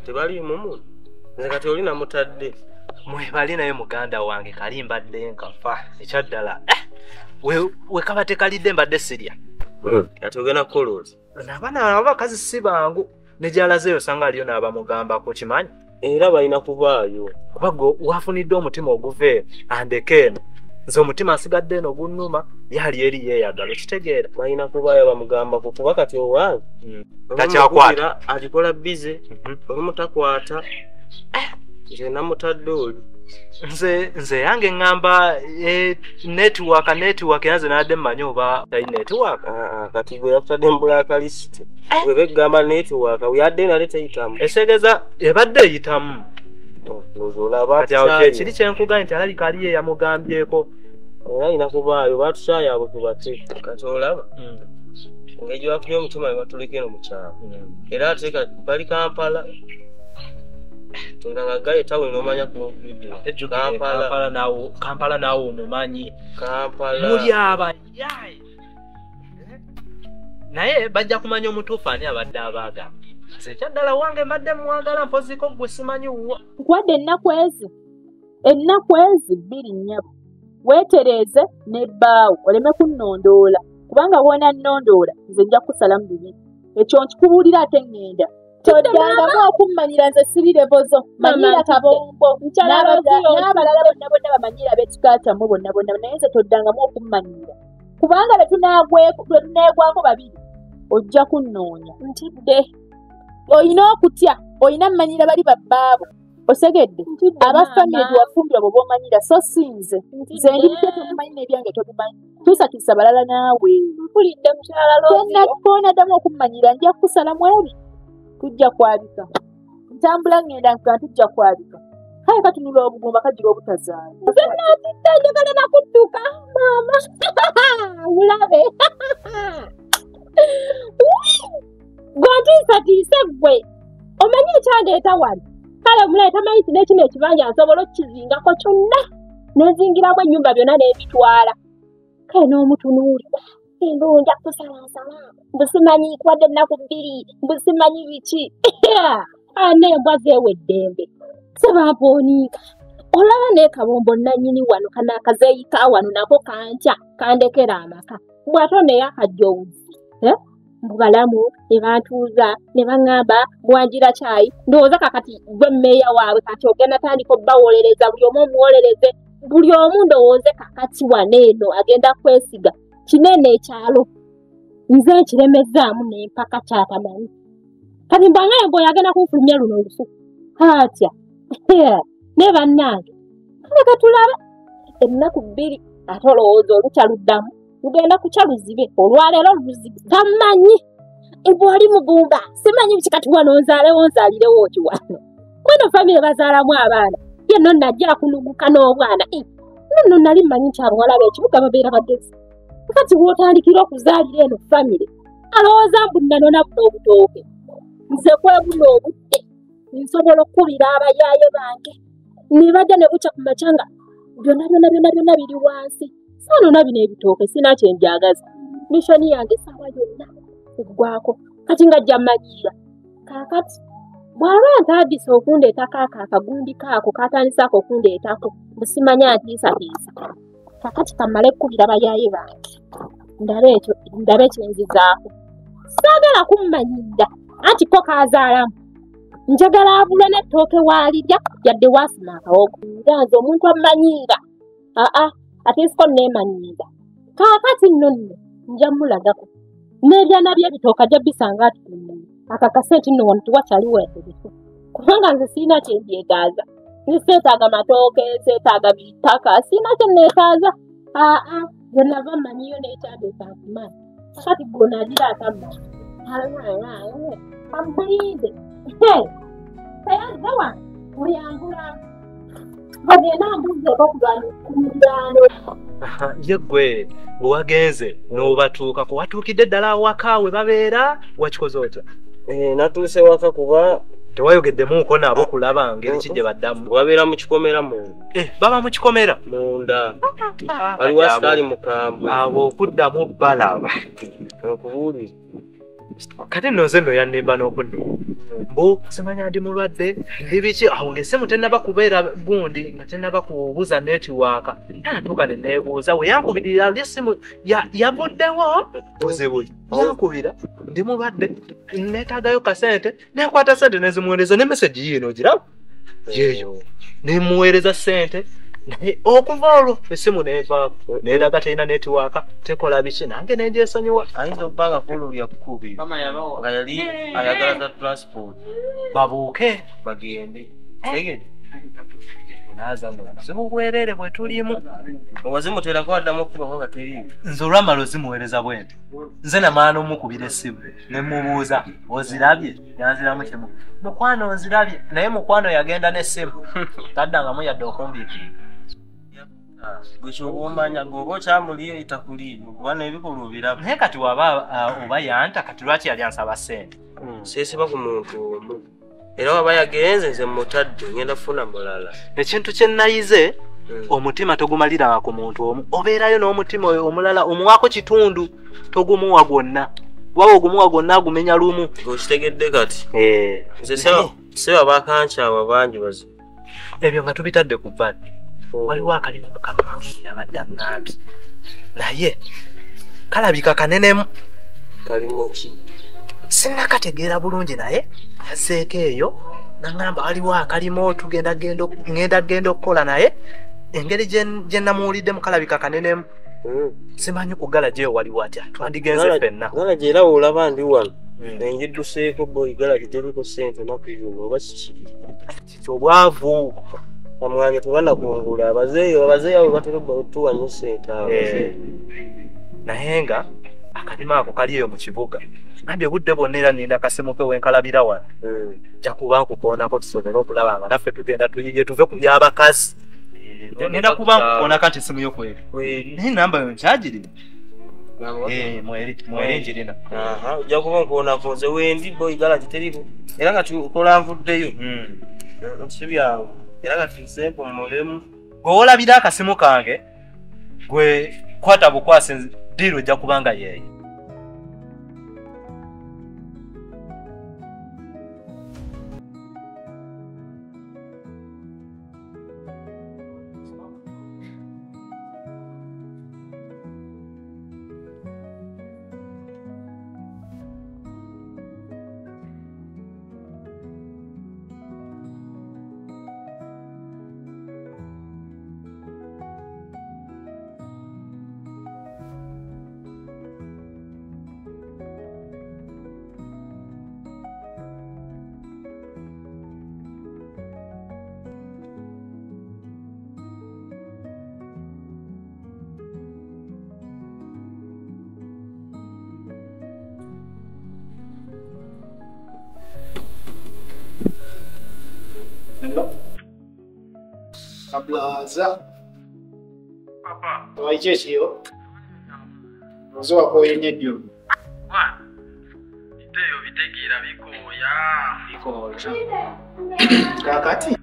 tebali mumu nze kati oli namutadde mwebali naye muganda wange kali mbadde nkafa ekyaddala we kaba tekalidde mbadde sirya kati ogenda kukolooza n'abaana abakazi si bangu ne gyalazeeyo osanga aliyo n'abamugambako kimanyi era balina kuvaayo kuba wafunidde omutima oguva andeke eno nze omutima asigadde eno gunnuma yali eri yeeyagala okitegeera balina kuvaayo bamugambako kuba kati owange takyakwata agikola bize olumu takwata nze namutadde oli nze yange ngamba network yanze nadde mmanyi oba tayi network kati gwe yakutadde mu blacklist weba egamba network yadde nale teyitamu eseegeza ebadde eyitamu kiri kyenkuganye nti alabika aliyo eyamugambyeko era alina kubaayo batusaayo abo tubate kati olaba engeri gyewakubye omutima webatuleka eno mukyalo era ate bali Kampala tondanga gaye tawe nomanya ku video Kampala naawe omumanyi Kampala muli abayaye naye bajja kumanya omutuufu ani abadde abaaga nze ekyaddala wange mbadde mwagala mpoziko gwe simanyi wa nkuwadde ennaku ezi 2 nnyabo weetereeze n'ebbaawo oleme kunnondoola kubanga bwona nnondoola nze nja kusalamu bibiri ekyo nkikubuulira ate ŋŋenda toddangamu okummanyira nze siri levozo manyira kabombo n'abalala bonna bamanyira beekikaatamwe bonna naye nze toddangamu okummanyira kubanga bwe tuneegwako babiri ojja kunnoonya ntidde olina okutya olina mmanyira bali babbaabo osegedde abafamire tewafumbira bwe bomanyira so sinze nze ndi mutya tomumanyi n'ebyange tobimanyi tusakisa balala naawe mpulidde mukyala koonaddamu okummanyira nja kusalamu ebi tujja kwabika ntambula ŋŋenda nkuga tujja kwabika kale katunula obugumba kagira obutazaala nze naatidde njagala nakudduka maama mulabe gontiisatiise gwe omanyi ekyandeeta wano kale omulabe tamanyi ti n'ekino ekibanja nsobola okukizingako kyonna nezingiramu ennyumba byonna n'ebitwala kale n'omutunuulira nja kusalaasala mbusimanyi kwadde ennaku 2 mbusimanyi biki n'embwa zeeweddembe sebamponiika olaba naye kabombo nannyini wano kanaakazeeyika wano nako kanca kandekera amaka bw'ate naye akajjowuzi mbubalamu ne bantuuza ne baŋŋamba bwanjira kyayi ndowooza kakati gwe mmeeya waabwe kati ogenda tandika obbawolereza buli omu omuwolereze buli omu ndowooze kakati wano eno agenda kwesiga kinene ekyalo nze nkiremezzaamu n'empaka kyatamanyi kati mbwangaye mbooyo agenda kunfulumya luno olusuku atya ne bannange kale katulabe ennaku 2 ate olowooza olukyaluddamu lugenda kukya luzibe olwaleero luzibe tamanyi bw'oli mugumba simanyi biki kati wano onzaalewo nzaalirewo oti wano mweno famire bazaalamu abaana yenno najja kunuguka n'obwana nno nali mmanyi nti abawala b'ekibuga babeera bagezi kati w'otandikira okuzaalira eno famire alowooza mbu nanona buno obutooke nze kwebuna obudde nsobola okukubira abayaaye bange ne bajja ne bukya ku makya nga byonna biri wansi saanona bino ebitooke sina kyenjagaza mishoni yange saawa yonna eggwako kati nga jja mmanyiira kaakati bw'aba ntaddisa okundeetako akagundi kaako katandisaako okundeetako busimanya ntiisatiisa kakati kammale ekkubira bayaaye bange ndabe ekyenzizaako saagala kummanyira anti ko kaazaalamu njagala abulwe n'ettooke waalirya yadde waasima akawogo nga nze omuntu ammanyiira ate nsiko neemanyiira kaakati nno nja mulagako n'ebyana by'ebitooka ajja bisanga atutunnye akakasente nno wano tewakyali weetegefu kubanga nze siina kyendyetaaza nseetaaga matooke nseetaaga bitaka siina kyenneetaaza nze nava mmanyiyo neekyambeesa nkumanyi kakati gonagira atammanyi amulinde teyazawa muyambula bagenda mbuzeeko kugankumulano ye gwe bwe wagenze n'obatuukako watuukidde ddala awaka we babeera wakikoze otya natuuse waka kuba tewayogeddemu nabo kulaba ngeri ki gye baddamu babeera mu kikomera munda baba mu kikomera munda waliwo asikaali mukambwe abo okuddamu balaba okubuulira kati nno nze nno yannimba n'okunni mbu simanya ndi mulwadde ndi biki awo ng'essimu tennaba kubeera gundi nga tennaba kubuuza netiwaaka natuuka ne neebuuza we yankubirira ali essimu yavuddewo buzibu yankubira ndi mulwadde neetaagayo kasente nekwata sente nezimuweereza ne meseji yiino giraba yeeyo nemuweereza sente naye okuva olwo essimu neevaako neeraga terina netiwaaka tekola biki nange nendyesonyiwa ayinza okuba nga kululya kukubira nga yali ayagala za transport babuuke bagende zimu bwerere bwe tulimu oba zimuteerako addamu okukubako nga teriiwo nze olwamala ozimuweereza bwe nti nze namaana omukubira essimu ne mubuuza ozirabye yanziramu kimu mukwano ozirabye naye mukwano yagenda n'essimu taddangamu yadde okumbiikira gwe kyoba omanya gweoba okyamuliyo etakuliiyo kuba n'ebikolwa obiraba naye kati waba oba yanta kati lwaki yali ansaba ssente seesiba ku muntu omu era waba yagenze nze mutadde ngenda kufuna mulala ekintu kye nayize omutima togumalira ku muntu omu obeerayo n'omutima omulala omuwaako kitundu togumuwa gwonna waba ogumuwa gwonna agumenya lumu okitegedde kati nze seba bakankyawa bangi bazibu ebyo nga tubitadde ku bbali waliwo akalimu kamangi abadde aŋŋambye naye kalabika kanenemu kalimu ki sinnakategeera bulungi naye yaseeko eyo naŋŋamba waliwo akalimu ngenda genda okukola naye engeri gye namuwuliddemu kalabika kanenemu simanyi kugala gyeyo waliwo atya twandigenze ffenna gala gye era olaba ndi wano engidduseeko boyi gala giteriko ssente naku yuno oba kiki obwavu amwanya tebanakungula abazeeyi abo batera tuwanya ssente naye nga akalimu ako kali eyo mu kibuga nambye budde bwonna era nina kasimuke wenkalabira wano nja kuba nkukoonako tusobole okulaba nga naffe tugenda tuyiye tuve ku byabakazi ngenda kuba nkukoonako nti simu yo kweri naye namba yo nkyagirina mweri njirina ojja kuba nkukoonako nze wendi boyi gala giteriko era nga tukola nvuddeyo si byawe era nga tusempo mulemu gweolabira akasimu kange gwe kwata bukwase diiro ojja kubanga yeeyo Kablaza. Papa. Waichechio. Ozoa ko yenyedio. Wa. Iteyo bitegira bikoya. Kakati.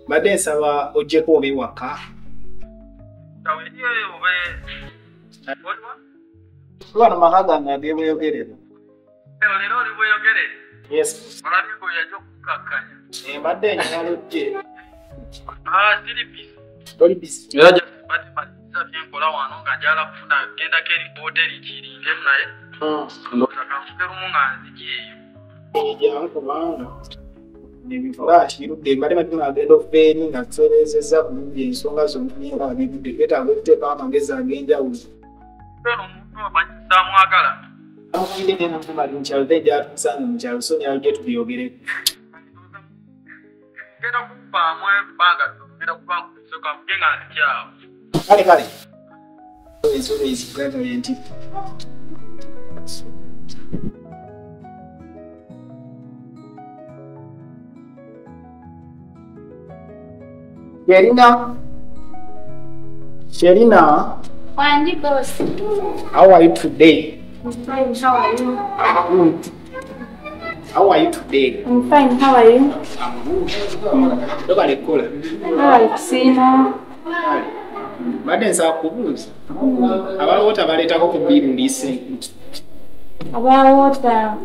Bade nsaba ojje ko biwaka. Tawediyo obe. Olwa? Lwana makaga ngagebweyogerera. Lero libweyogerera. Yes. Olabiko yajo kukakanya. Bade nyalojje. Siri busy. Toli busy. Yaja bati maliza byenkola wano nga njala kufuna genda ke report erikiringe naye. Ndoza kamfukero munga nzijeyo. Ejja nkubanga. Nebifulashi birudde mbadde matuma agenda okufeeri nga tusobezezza bulungi ensonga zonna nga bibudde twetaaga okuteekawo amagezi ag'enjawulo. Ono omuntu amanyisa mwagala. Amufuyidde n'enamumali mu kyalo te gyatuusange mu kyalo so nyalugye tubiyogereko. Ngenda kubaamu ebbanga ngenda kuba nkusoka kugenga nzikyawo. Kale. Ensolo eziganda yenti. Sherina. Wandy boss. How are you today? I'm fine, how are you? I'm good. How are you today? I'm fine, how are you? I'm good. Look at the color. Alright, see now. Badde nsaba kubuuza. Abalowota baleetako ku bbiiru liise. Abawoota.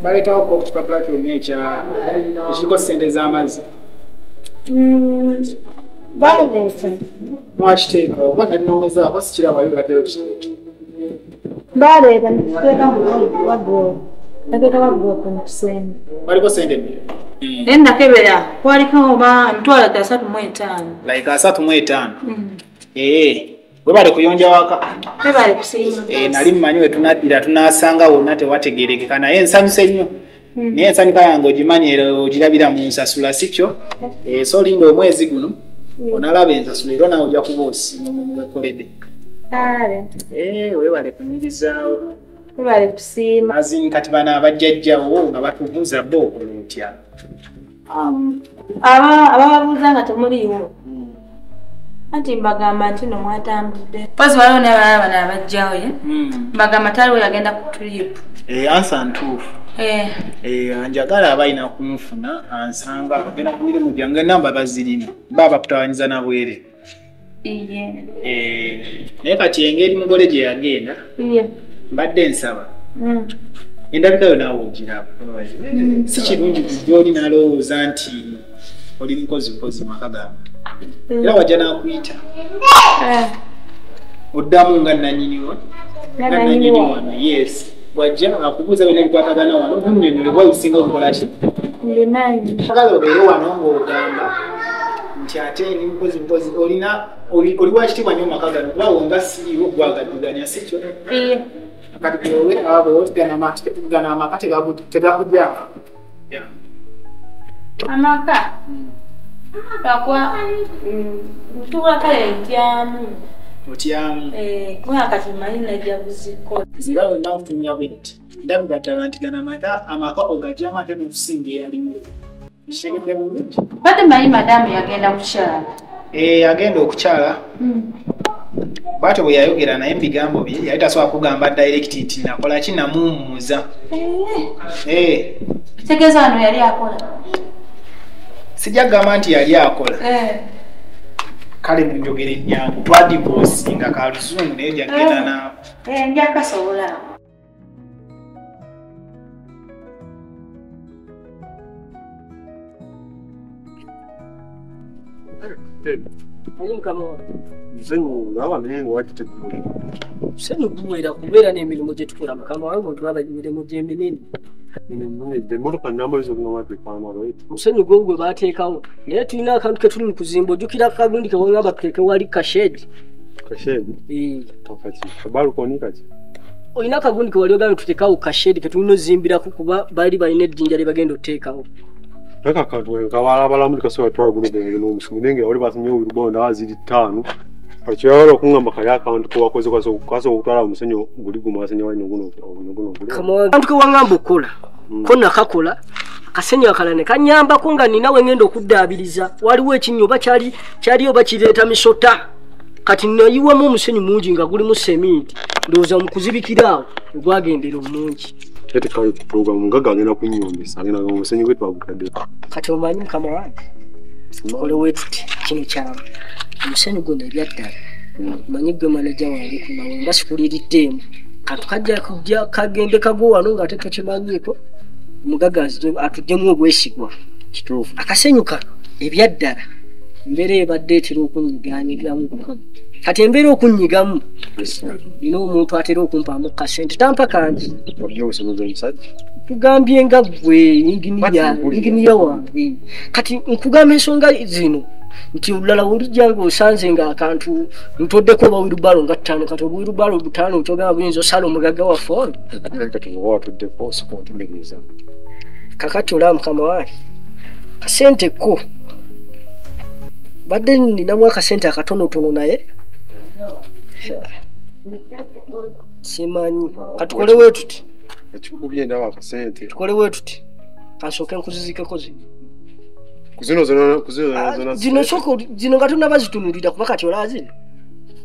Baletawo ko kipapula kyonna ekiriko ssente z'amazzi. Baleeta. Mwakiteeka oba nalinoongezaako sikirabayo gaddeyo kiteeka. Baleeta nekiteeka mu wagoo. Nateeka wagoo ku kisenge. Baliko ssente mmeka? Naye nakebera kwaliko oba emitwalo 35. Like 35. Webale kuyonja waka. Webale kusiima. Nali mmanyi we tunaddira tunasanga wonna tewategeerekeka naye nsanyuse nnyo. Naye ensanyuka yange ogimanyi ogirabira mu nsasula si kyo. So linda omwezi guno onalaba ensasula era nawe ojja kuba osikoledde. Webale kunyirizaawo. Webale kusiima. Azini kati bano abajjajjawo nga batubuuza bo okola otya? Abababuuza nga temuliiwo. Anti mbagamba nti no mwatambudde. Pozi waliwo n'abalala bano abajjawo ye. Mbagamba taliwo yagenda ku tulipu. Ansa ntuufu. Njagala abalina kunfuna ansanga agenda ku mirimu gyange namba bazirina. Baba kutawanyiza na bwere. Naye kati engeri mugole gye yagenda. Mbadde nsaba. Endabika yo naawe ogiraba. Si kirungi gy'oli n'alowooza nti oli mukozi maka gange. Era wajja n'akuyita. Oddamu nga nannyiniwo. Wano, yes. Wajja akubuuza bino ebikwatagana wano nnyonnyola bwayisinga okukola ki? Agala obeere wano ng'ogamba nti ate ni mukozi oli wakitiibwa nnyo maka gano kuba wonga siriiwo gwagadduganya si kyo? Kati owe abo gana amaka tegakujja. Amaka kakwa ntuula kale ntyamu. Otyamu. Kuba kati mmanyi najja buziko. Zira wonna ofunya bwenti. Ndabula ddala nti gana amaka ogajjamu ate n'okusinga eyalimu. Kitegedde bulungi. Badde mmanyi madamu yagenda kukyala. Yagenda okukyala. Bwatyo bwe yayogera naye ebigambo bye yali tasobola kugamba direct nti nakola ki namuwummuza. Kitegeeza wano yali akola. Sijja kugamba nti yali akola. Kale mu njogera ennyangu twadivosinga ka luzungu naye gyagenda naawe. Njakasobola. Senu kuwera kubeera n'emirimu gye tukola mukama wange otulaba emirimu gy'eminene. Musenyu gwo gwe baateekawo naye tulina akantu ke tuli mu kuzimba ojjukira akagundi ke wangamba tuteeke wali kashedi. Olina akagundi ke wali ogambye tuteekawo kashedi ke tulina ozimbirako kuba baali balina ejjinja lye bagenda oteekawo. Akantu ke wangamba okola ko nakakola akasenyu akalala ne kanyambako nga nina wengenda okuddaabiriza waliwo ekinnya oba kyali oba kireeta misota kati nayiwamu omusenyu mungi nga gulimu seminti ndowooza mu kuzibikiraawo ogwagendera omungi. Kati omanyi mukama wange tukole wetuti kino kyama omusenyu guno ebyaddala manyi gwe manaja wange kunawe nga sikuliiriddemu kantu kajja kujja kagende kagwo wano ng'ate tokimanyiiko omugagazi atuddemu obwesigwa kituufu akasenyu kano ebyaddala embeera ebadde etera okunyiganiramu kati embeera okunyigamu nina omuntu atera okumpaamu kasente tampa kangi tugambye nga ggwe inginiya wange kati nkugamba ensonga zino nti olulala olijja ng'osanze ng'akantu ntoddeko oba wirubalo nga 5 kati obwirubalo 5 kyogamba buyinza osala omugaga wa foni kakati olaba mukama wange kasente ko badde ninamu akasente akatonotono naye simanyi katukole wetuti tukole wetuti kansooke nkuzizikeko zino soko zino nga tunaba zitunulira kuba kati olaba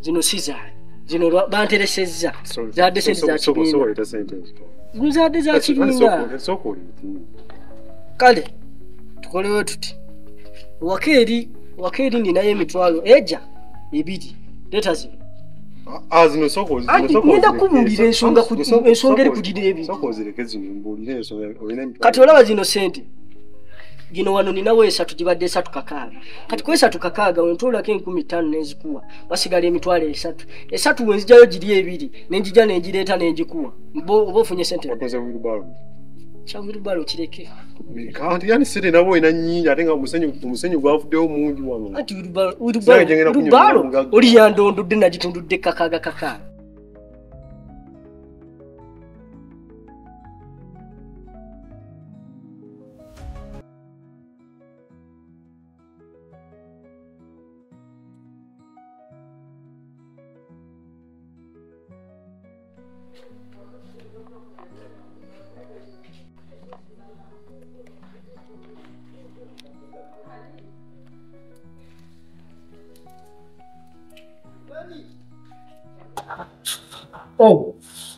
zino si zaani zino banteresezza zadde sente za kibiina zadde za kibiina kale tukole wetuti wakeeri ninayo emitwalo eja 2 leta zino Zino soko ngenda kubulira ensonga eri kugira ebi. Soko zireke zino mbulira ensonga olina. Kati olaba zino sente. Gino wano ninawe 3 gibadde 3 kakaaga. Kati kwe 3 kakaaga ontolako 15 nezikuwa. Wasigala emitwalo 3. 3 wenzijayo giri 2 nenjija nenjireeta nenjikuwa. Oba ofunye sente. Wakoze wheelbarrow. Wheelbarrow kireke. Kanti yani sente nabo ina nyingi ate nga umusenyu gwafuddeyo mungi wange. Ati wheelbarrow oli yandondodde nagitundudde kakaaga.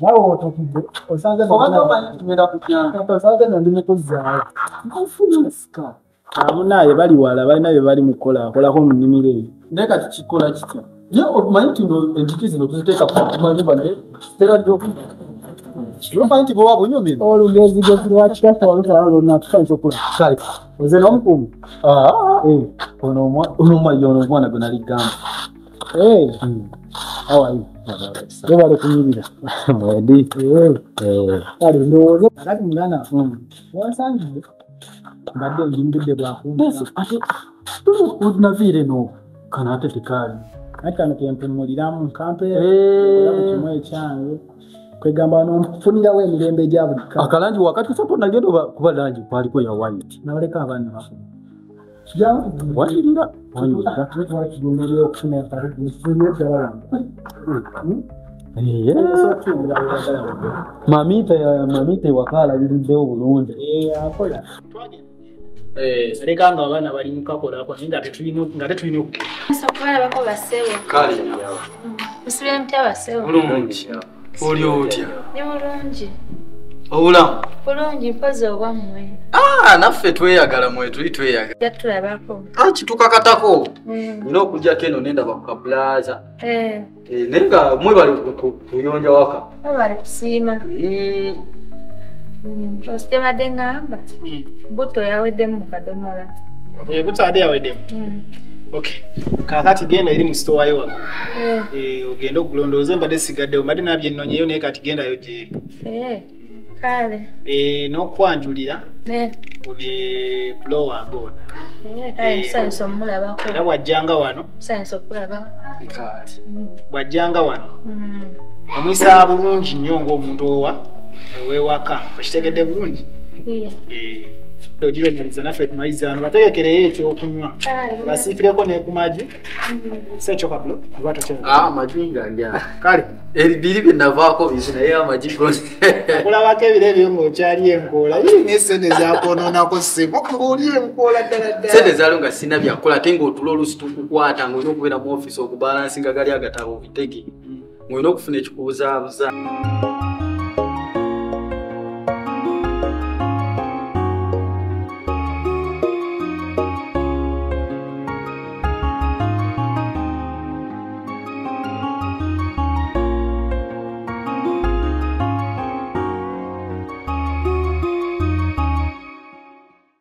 Nawo otokidde osanze tumera kukyanga osanze ndime kozaayo nkufuna sika amunaye bali wala balina bye bali mukola akolako mu nnimiro eyo ndeka tukikola kitya ye omanyi nti entiki zino tuziteeka kumanyi bane tera ddoku omanyi nti bwe waba onyomere olugezi lwakitasa olutala lwonna tusanisa okukola kale oze n'omukuumi ono omwana gwe naligamba how are you? Nobody can hear you. I don't know. I don't know. What's happening? But then you did the black. I don't know. Can I take a car? I can't get into Modiram camper. My channel. Kwegamba no funira we mirembe jabu. Akalanji wakati sopo na gendo kuba lanji pali kwa ya white. Na wale ka bana hapo. Ya wandira wandira watu ndio okufuna tarehe nzuri sana. Mamite wakala bilideo bulunde. Akola. Leka nga abana bali mukakola kwa ninga tetulina Sakwala bako basewo. Kale yawo. Musibye mutya basewo. Bulungi. Oli otya? Ni bulungi. Obulamu. Bulungi mpozi obwammwe. Naffe tweyagala mwe tweyagala. Yatulabako. Kitukakatako. Nina okujjako eno nenda bakukaplaza. Nenga mwe bali kuyonja waka. Bali kusiima. Ositebadde ngamba. Buto yaweddemu mu kadomola. Buto ade yaweddemu. Okay. Kakati genda eri mu store yo wako. Ogenda okulondooza mbadde sigadde mbadde nabye nnonyeyo naye kati genda yo gye. Kale. N'okwanjulira. Oli blower ngona. Sanso mulabako. Era bw'ajjanga wano. Sanso kulaba. Kale. Bw'ajjanga wano. Omwisa bulungi nnyo ng'omuntu ow'ewaka. Okitegedde bulungi? Ogirenaliza naffe tumayiza ano bategekereyo ekyokunywa. Basiifireko ne ku magi. Sekyo kablo. Amagi nganja. Kale. Ebibiri bye navaako bizina naye amagi gose. Kulabako ebire ebyo ng'okyali enkoola. N'essente zaakonoonako ssebo ng'oli enkoola ddala ddala. Sente zaalo nga sina byakola ate ng'otula oluusi tukukwata ng'olina okubeera mu ofiisi okubalansinga gali agatabo bitege. Ng'olina okufuna ekikubuzaabuza.